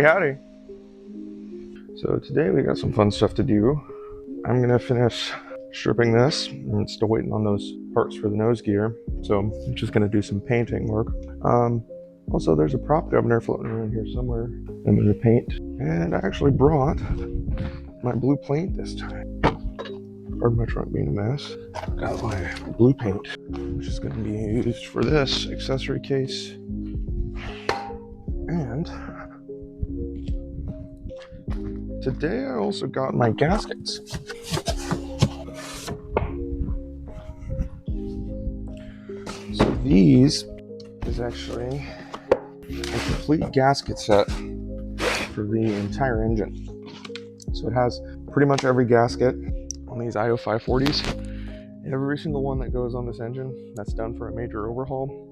Howdy, howdy. So today we got some fun stuff to do. I'm gonna finish stripping this. I'm still waiting on those parts for the nose gear. So I'm just gonna do some painting work. Also, there's a prop governor floating around here somewhere I'm gonna paint. And I actually brought my blue paint this time. Pardon my trunk being a mess. Got my blue paint, which is gonna be used for this accessory case. And today I also got my gaskets. So these is actually a complete gasket set for the entire engine. So it has pretty much every gasket on these IO 540s. Every single one that goes on this engine that's done for a major overhaul,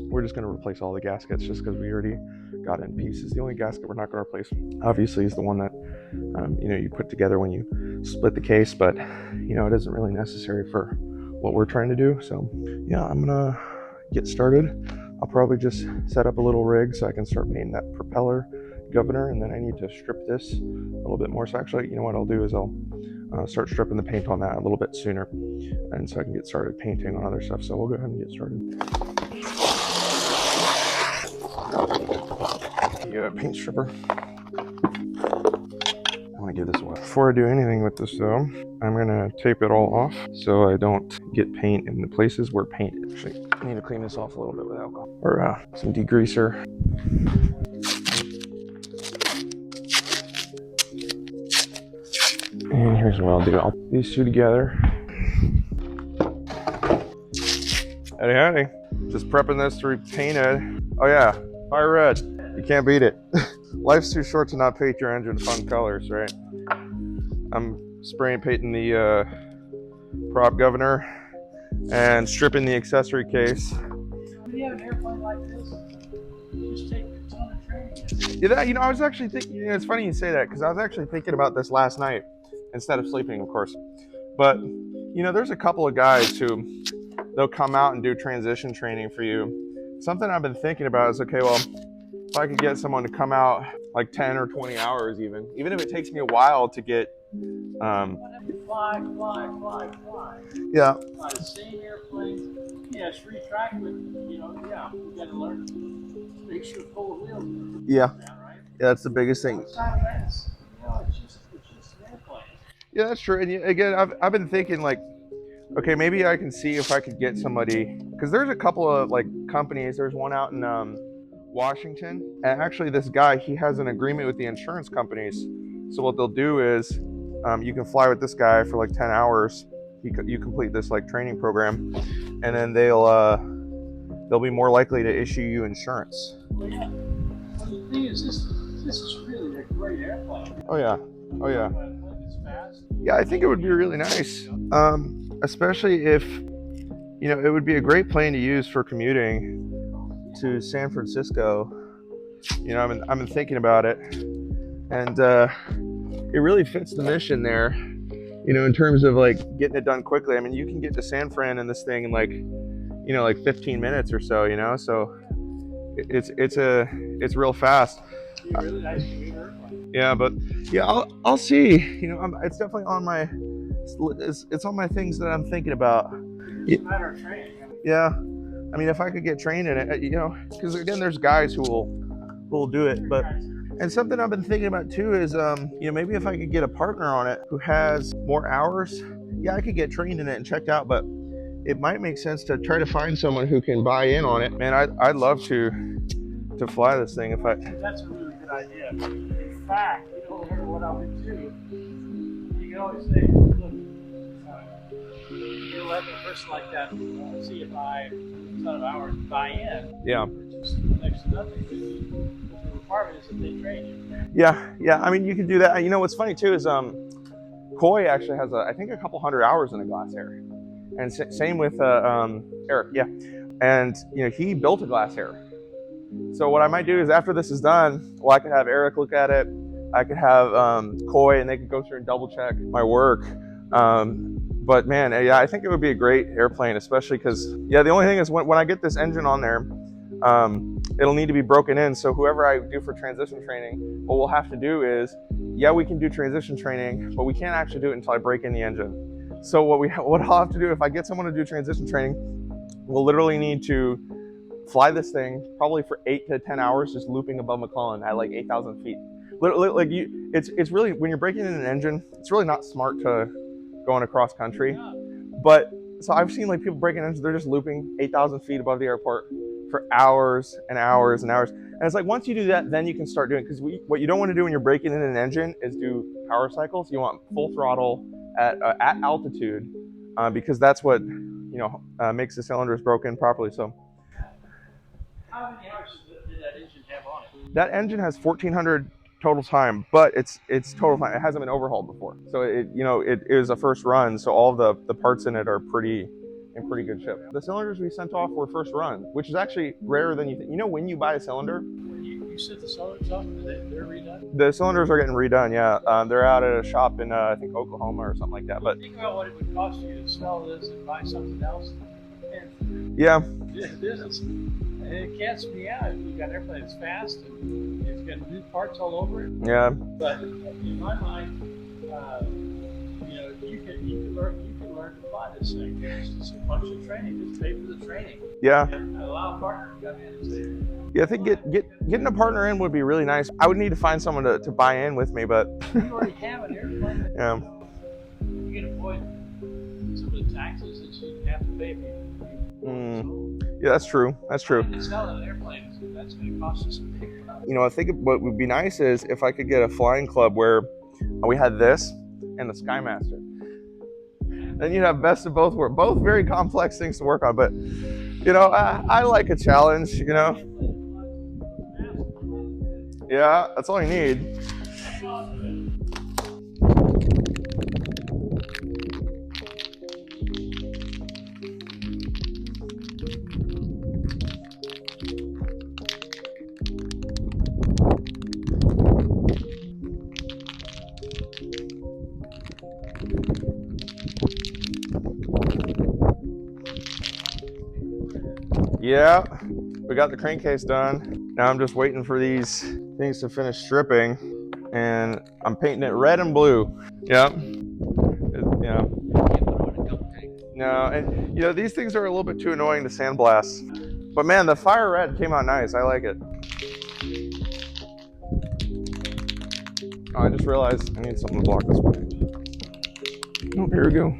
we're just going to replace all the gaskets just because we already got it in pieces. The only gasket we're not going to replace, obviously, is the one that you put together when you split the case, but it isn't really necessary for what we're trying to do. So yeah, I'm gonna get started. I'll probably just set up a little rig so I can start painting that propeller governor, and then I need to strip this a little bit more. So actually, what I'll do is I'll start stripping the paint on that a little bit sooner, and so I can get started painting on other stuff. So we'll go ahead and get started. The paint stripper. I want to give this away. Before I do anything with this though, I'm going to tape it all off so I don't get paint in the places where paint is. Actually, I need to clean this off a little bit with alcohol or some degreaser. And here's what I'll do. I'll put these two together. Howdy, howdy. Just prepping this to be painted. Oh yeah, fire red. You can't beat it. Life's too short to not paint your engine fun colors, right? I'm spray and painting the prop governor and stripping the accessory case. When you have an airplane like this, you just take a ton of training. Yeah, I was actually thinking, it's funny you say that, because I was actually thinking about this last night instead of sleeping, of course. But, there's a couple of guys who, they'll come out and do transition training for you. Something I've been thinking about is, okay, well, if I could get someone to come out like 10 or 20 hours even if it takes me a while to get Fly. Yeah. Fly the same airplane. Yes, retract, but you gotta learn to make sure pull the wheels. Yeah. Right? Yeah, that's the biggest thing. Outside of that, it's just an airplane. Yeah, that's true. And again, I've been thinking like, okay, maybe I can see if I could get somebody, because there's a couple of like companies. There's one out in Washington, and actually this guy, he has an agreement with the insurance companies. So what they'll do is you can fly with this guy for like 10 hours. You complete this like training program, and then they'll be more likely to issue you insurance. Well, yeah. Well, the thing is, this is really a great airplane. Oh yeah. It's fast. Yeah, I think it would be really nice, especially if it would be a great plane to use for commuting to San Francisco. I've been thinking about it, and it really fits the mission there, in terms of like getting it done quickly. I mean, you can get to San Fran in this thing in like 15 minutes or so, so it's real fast. It's a really nice commuter airplane. Yeah, but yeah, I'll see. It's definitely on my it's on my things that I'm thinking about. It's a matter of training. Yeah. I mean, if I could get trained in it, because again, there's guys who will do it, and something I've been thinking about too is, maybe if I could get a partner on it who has more hours, yeah, I could get trained in it and checked out, but it might make sense to try to find someone who can buy in on it. Man, I'd love to fly this thing if I. That's a really good idea. In fact, what I would do, you can always say, look, you let a person like that see if I ton of hours buy in. Yeah. Just next to nothing. The requirement is that they train you. Yeah. I mean, you can do that. What's funny too is Coy actually has I think a couple hundred hours in a Glasair, and same with Eric. Yeah, and he built a Glasair. So what I might do is after this is done, I could have Eric look at it. I could have Coy, and they could go through and double check my work. But man, yeah, I think it would be a great airplane, especially because, yeah, the only thing is when I get this engine on there, it'll need to be broken in. So whoever I do for transition training, what we'll have to do is, yeah, we can do transition training, but we can't actually do it until I break in the engine. So what I'll have to do if I get someone to do transition training, we'll literally need to fly this thing probably for 8 to 10 hours, just looping above McClellan at like 8,000 feet. Like it's really, when you're breaking in an engine, it's really not smart to go on a cross country. But so I've seen like people breaking engines, they're just looping 8,000 feet above the airport for hours and hours and hours. And it's like, once you do that, then you can start doing, because what you don't want to do when you're breaking in an engine is do power cycles. You want full throttle at altitude, because that's what, makes the cylinders broken properly. So How many hours did that engine have on it? that engine has 1,400 total time, but it's total time. It hasn't been overhauled before, so it was a first run. So all the parts in it are in pretty good shape. The cylinders we sent off were first run, which is actually rarer than you think. When you buy a cylinder, When you sent the cylinders off, they're redone? the cylinders are getting redone. Yeah, they're out at a shop in I think Oklahoma or something like that. But think about what it would cost you to sell this and buy something else. And yeah, business. And it gets me out. You've got an airplane that's fast and it's got new parts all over it. yeah, But in my mind, you can learn to fly this thing. It's just a bunch of training. Just pay for the training. yeah. And allow a partner to come in and say, Yeah, I think getting a partner in would be really nice. I would need to find someone to buy in with me, but you already have an airplane that yeah. you can avoid some of the taxes that you have to pay if you Yeah, that's true. That's true. to sell an airplane, that's going to cost us a big money. I think what would be nice is if I could get a flying club where we had this and the Skymaster. Then you'd have best of both worlds. Both very complex things to work on, but I like a challenge, Yeah, that's all you need. Yeah, we got the crankcase done. Now I'm just waiting for these things to finish stripping, and I'm painting it red and blue. Yeah. Yeah. No, and these things are a little bit too annoying to sandblast. But man, the fire red came out nice. I like it. Oh, I just realized I need something to block this paint. Oh, here we go.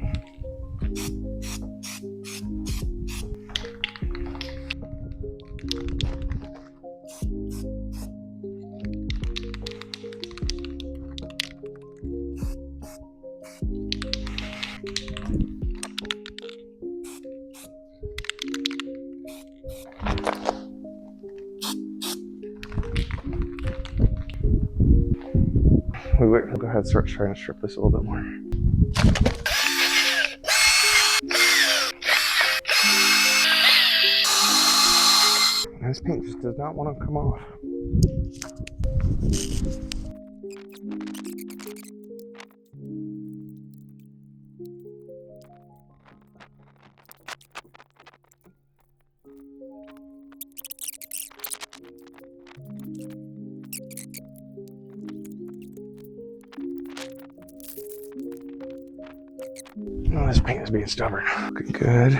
We'll go ahead and start trying to strip this a little bit more. This paint just does not want to come off. Oh, this paint is being stubborn. Looking good.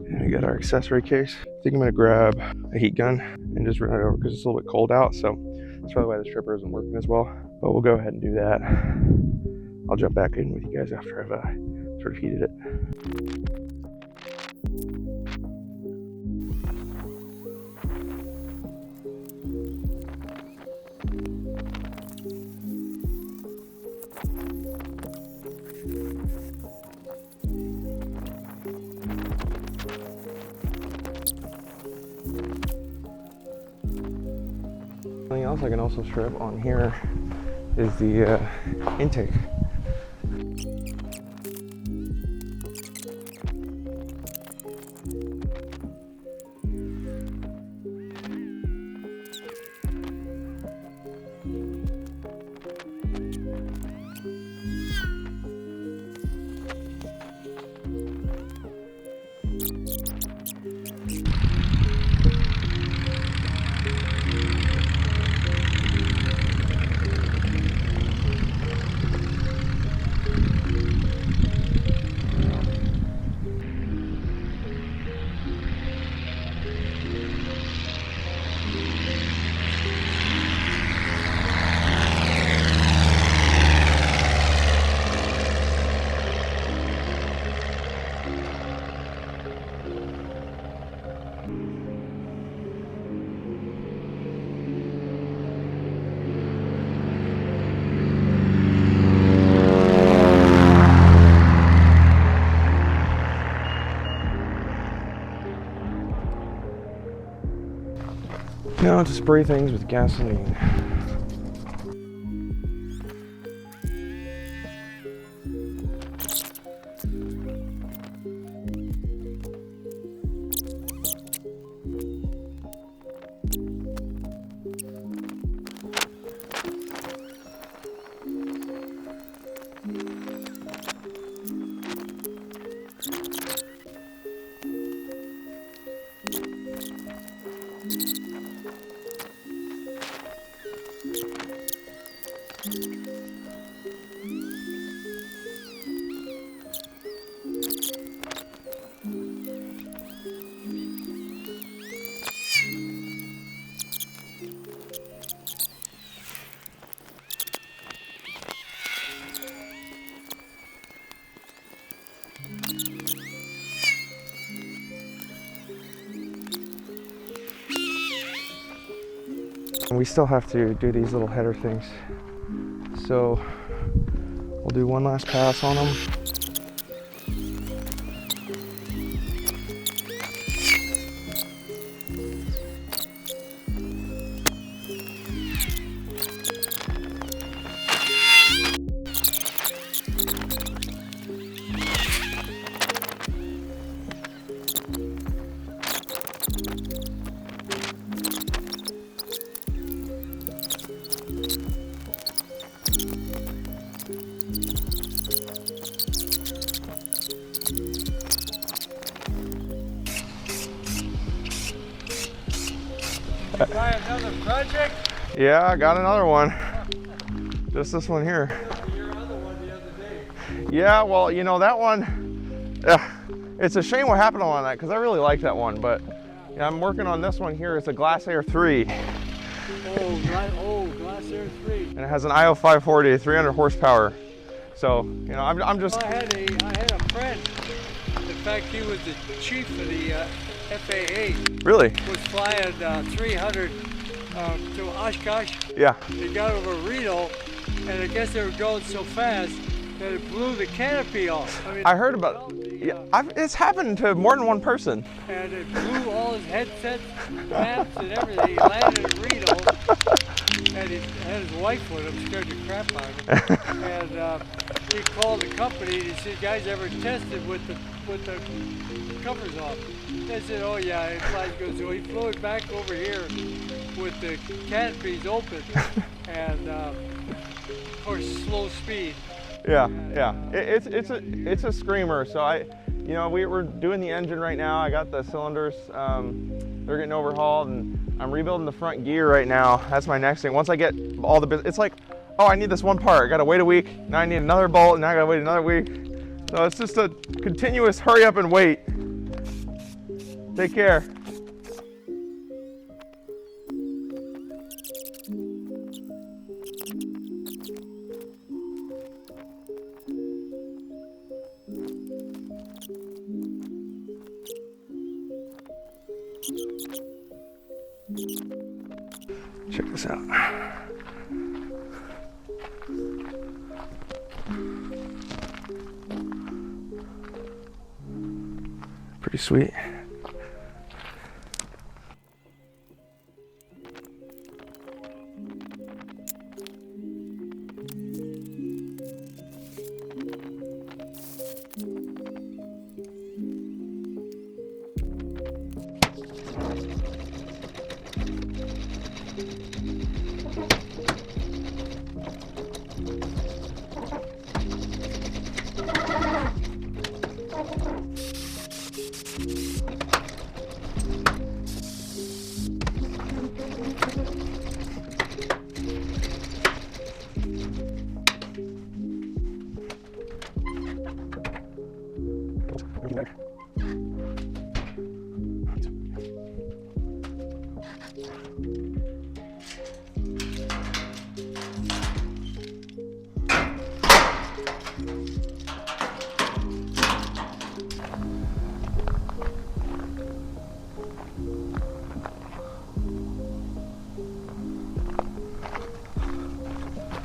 And we got our accessory case. I think I'm gonna grab a heat gun and just run it over because it's a little bit cold out. So that's probably why the stripper isn't working as well. But we'll go ahead and do that. I'll jump back in with you guys after I've sort of heated it. Something else I can also strip on here is the intake. Now to spray things with gasoline. We still have to do these little header things. So we'll do one last pass on them. You buy another project? Yeah, I got another one. Just this one here. Your other one the other day. Yeah, well, you know, that one, it's a shame what happened on that because I really like that one, but yeah, I'm working on this one here. It's a Glasair 3. Glasair 3. And it has an IO 540, 300 horsepower. So, you know, I'm just... I had a friend. In fact, he was the chief of the FAA. Really? Was flying 300 to Oshkosh. Yeah. They got over Reno, and I guess they were going so fast that it blew the canopy off. I mean, I heard about it. Yeah, it's happened to more than one person. And it blew all his headsets, maps, and everything. He landed in Reno, and he had his wife with him, scared the crap out of him. And he called the company, and he said, "Guys, ever tested with the covers off?" They said, "Oh yeah." It flies good. So he flew it back over here with the canopies open, and of course slow speed. Yeah, yeah. It's a screamer. So you know, we're doing the engine right now. I got the cylinders. They're getting overhauled, and I'm rebuilding the front gear right now. That's my next thing. Once I get all the it's like, oh, I need this one part. I gotta wait a week. Now I need another bolt. Now I gotta wait another week. So it's just a continuous hurry up and wait. Take care. Check this out. Pretty sweet.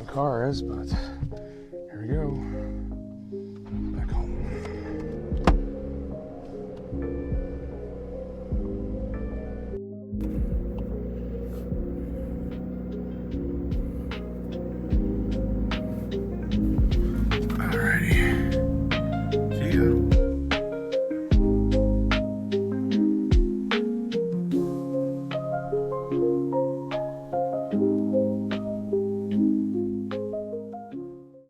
Car is, but here we go.